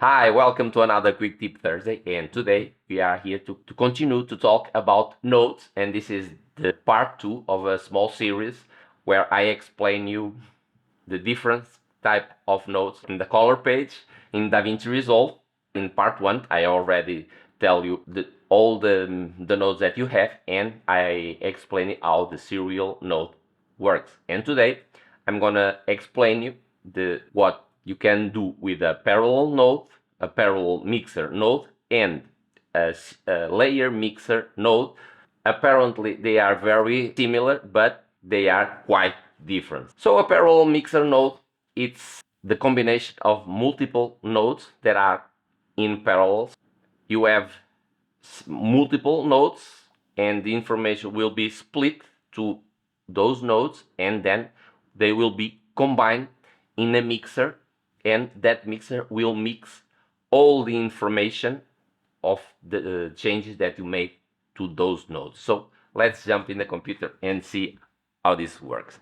Hi, welcome to another Quick Tip Thursday, and today we are here to continue to talk about nodes, and this is the part 2 of a small series where I explain you the different type of nodes in the color page in Davinci Resolve. In part 1, I already tell you all the nodes that you have, and I explain how the serial node works. And today I'm gonna explain you what you can do with a parallel node, a parallel mixer node, and a layer mixer node. Apparently they are very similar, but they are quite different. So a parallel mixer node, it's the combination of multiple nodes that are in parallel. You have multiple nodes and the information will be split to those nodes, and then they will be combined in a mixer, and that mixer will mix all the information of the changes that you make to those nodes. So let's jump in the computer and see how this works.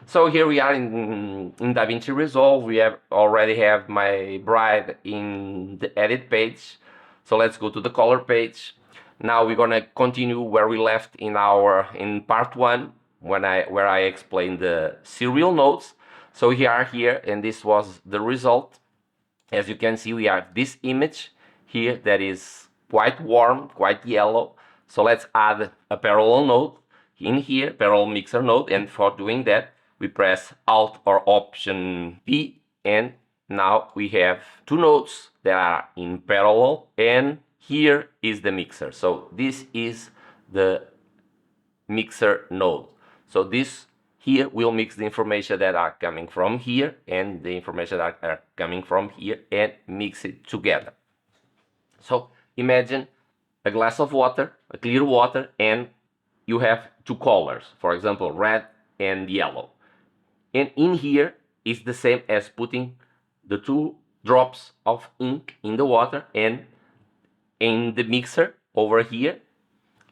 So here we are in Davinci Resolve. We already have my bride in the edit page. So let's go to the color page. Now we're gonna continue where we left in part 1 where I explained the serial nodes. So here, and this was the result. As you can see, we have this image here that is quite warm, quite yellow. So let's add a parallel node in here, parallel mixer node, and for doing that, we press Alt or Option P, and now we have two nodes that are in parallel, and here is the mixer. So this is the mixer node. So this here will mix the information that are coming from here and the information that are coming from here and mix it together. So imagine a glass of water, a clear water, and you have two colors, for example, red and yellow. And in here is the same as putting the two drops of ink in the water, and in the mixer over here,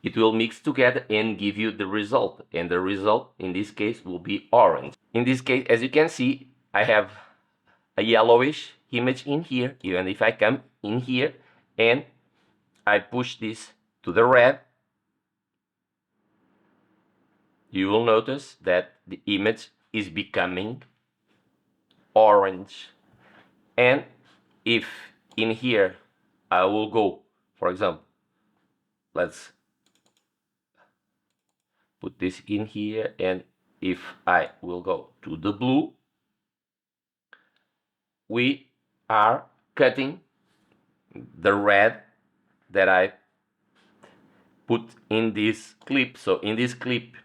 it will mix together and give you the result. And the result in this case will be orange. In this case, as you can see, I have a yellowish image in here. Even if I come in here and I push this to the red, you will notice that the image is becoming orange. And if in here I will go, for example, let's put this in here, and if I will go to the blue, we are cutting the red that I put in this clip. So in this clip,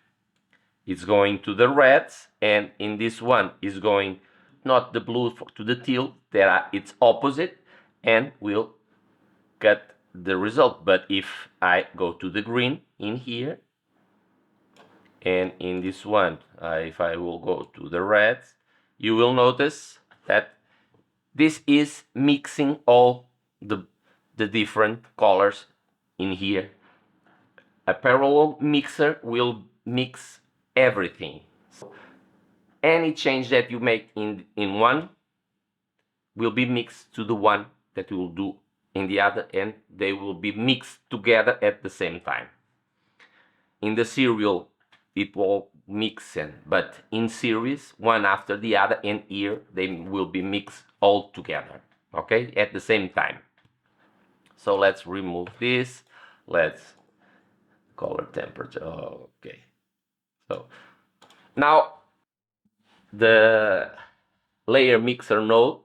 it's going to the reds, and in this one is going not the blue to the teal, it's opposite, and we'll cut the result. But if I go to the green in here, and in this one, if I will go to the reds, you will notice that this is mixing all the different colors in here. A parallel mixer will mix everything. So any change that you make in one will be mixed to the one that you will do in the other, and they will be mixed together at the same time. In the serial, it will mix in, but in series, one after the other, and here they will be mixed all together, okay, at the same time. So let's remove this. Let's color temperature. Okay. So now the layer mixer node,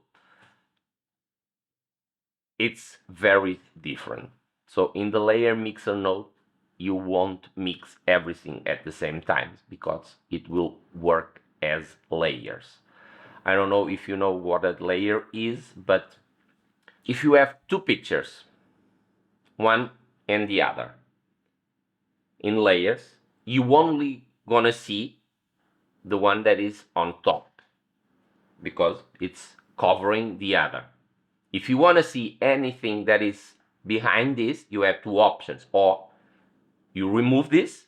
it's very different. So in the layer mixer node, you won't mix everything at the same time because it will work as layers. I don't know if you know what a layer is, but if you have two pictures, one and the other, in layers, you only gonna see the one that is on top because it's covering the other. If you want to see anything that is behind this, you have two options. Or you remove this,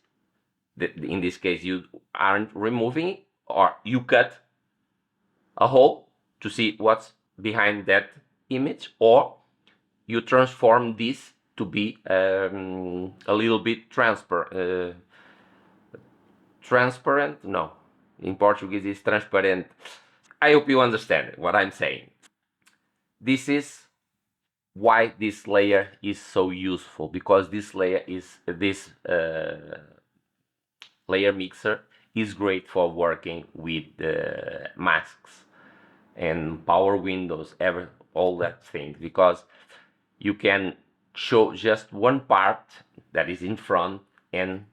in this case you aren't removing it, or you cut a hole to see what's behind that image, or you transform this to be a little bit transparent. No, in Portuguese is transparent. I hope you understand what I'm saying. This is why this layer is so useful, because this layer is layer mixer is great for working with masks and power windows, all that things, because you can show just one part that is in front and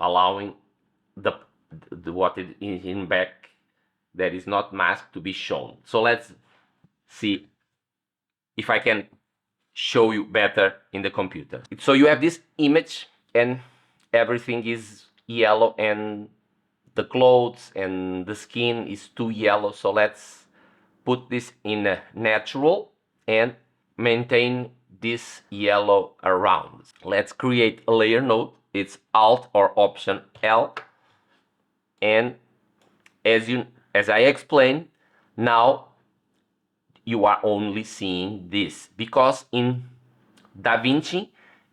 allowing the what is in back that is not masked to be shown. So let's see if I can show you better in the computer. So you have this image and everything is yellow and the clothes and the skin is too yellow. So let's put this in a natural and maintain this yellow around. Let's create a layer node. It's Alt or Option L. And as I explained, now you are only seeing this, because in Davinci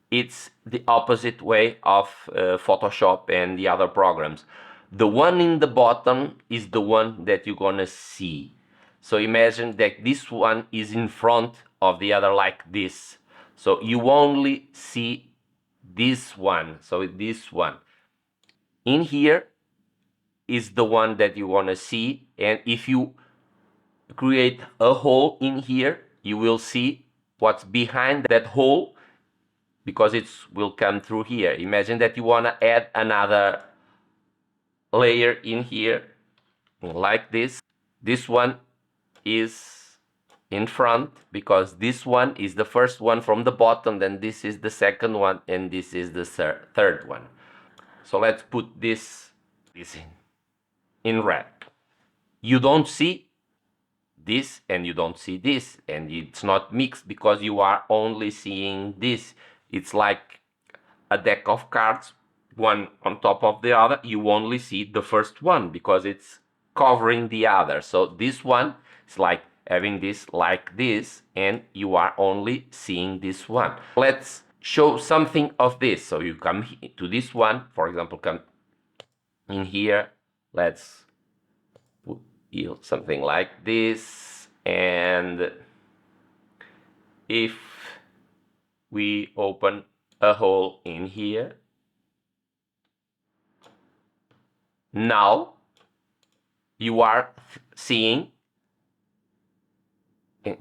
it's the opposite way of Photoshop and the other programs. The one in the bottom is the one that you're gonna see. So imagine that this one is in front of the other like this. So you only see this one. So this one in here is the one that you want to see, and if you create a hole in here, you will see what's behind that hole, because it will come through here. Imagine that you want to add another layer in here like this. This one is in front because this one is the first one from the bottom, then this is the second one, and this is the third one. So let's put this in red. You don't see this and you don't see this, and it's not mixed because you are only seeing this. It's like a deck of cards, one on top of the other. You only see the first one because it's covering the other. So this one is like having this like this, and you are only seeing this one. Let's show something of this. So you come to this one, for example, come in here. Let's put something like this, and if we open a hole in here, now you are seeing,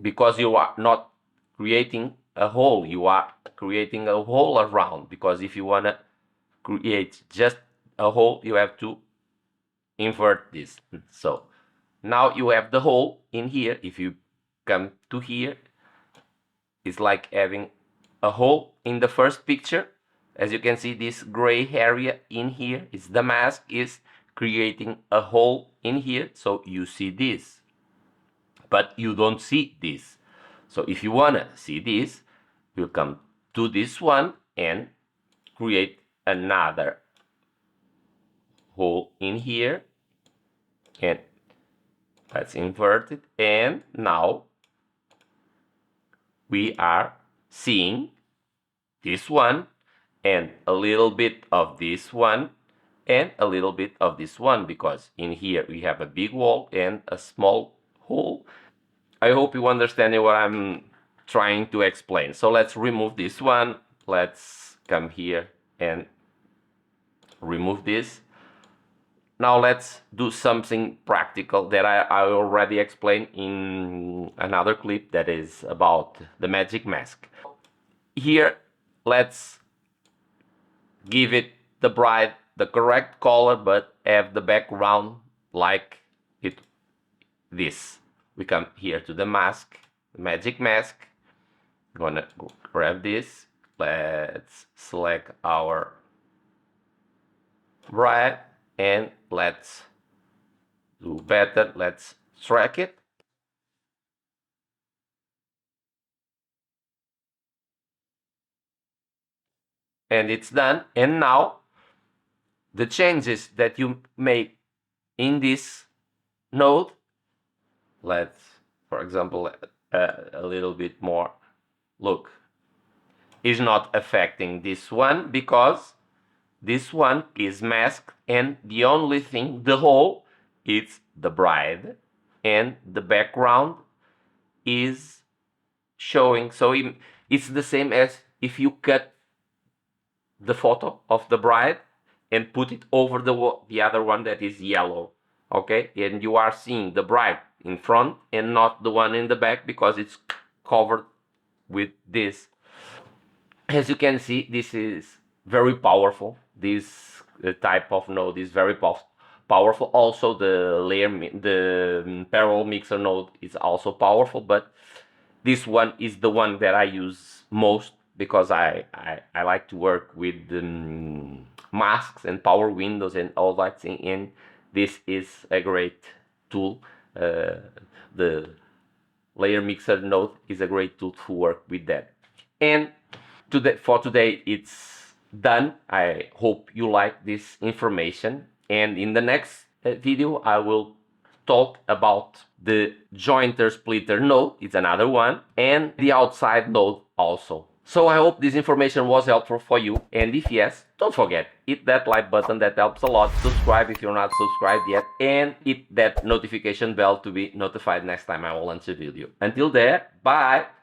because you are not creating a hole, you are creating a hole around, because if you want to create just a hole, you have to invert this. So now you have the hole in here. If you come to here, it's like having a hole in the first picture. As you can see, this gray area in here is the mask is creating a hole in here. So you see this, but you don't see this. So if you want to see this, you'll come to this one and create another hole in here, and let's invert it, and now we are seeing this one and a little bit of this one and a little bit of this one, because in here we have a big wall and a small hole. I hope you understand what I'm trying to explain. So let's remove this one. Let's come here and remove this. Now let's do something practical that I already explained in another clip that is about the magic mask. Here, let's give it the correct color, but have the background like this. We come here to the mask, the magic mask. Gonna grab this. Let's select our bright, and let's do better. Let's track it. And it's done. And now the changes that you make in this node, let's, for example, a little bit more. Look, is not affecting this one because this one is masked, and the only thing, the whole, is the bride, and the background is showing. So it's the same as if you cut the photo of the bride and put it over the other one that is yellow. Okay, and you are seeing the bride in front and not the one in the back because it's covered with this. As you can see, this is very powerful. This type of node is very powerful. Also, the parallel mixer node is also powerful, but this one is the one that I use most because I like to work with masks and power windows and all that thing, and this is a great tool. The layer mixer node is a great tool to work with that. And for today, it's done. I hope you like this information. And in the next video, I will talk about the jointer splitter node, it's another one, and the outside node also. So I hope this information was helpful for you. And if yes, don't forget, hit that like button, that helps a lot. Subscribe if you're not subscribed yet, and hit that notification bell to be notified next time I will launch a video. Until there, bye!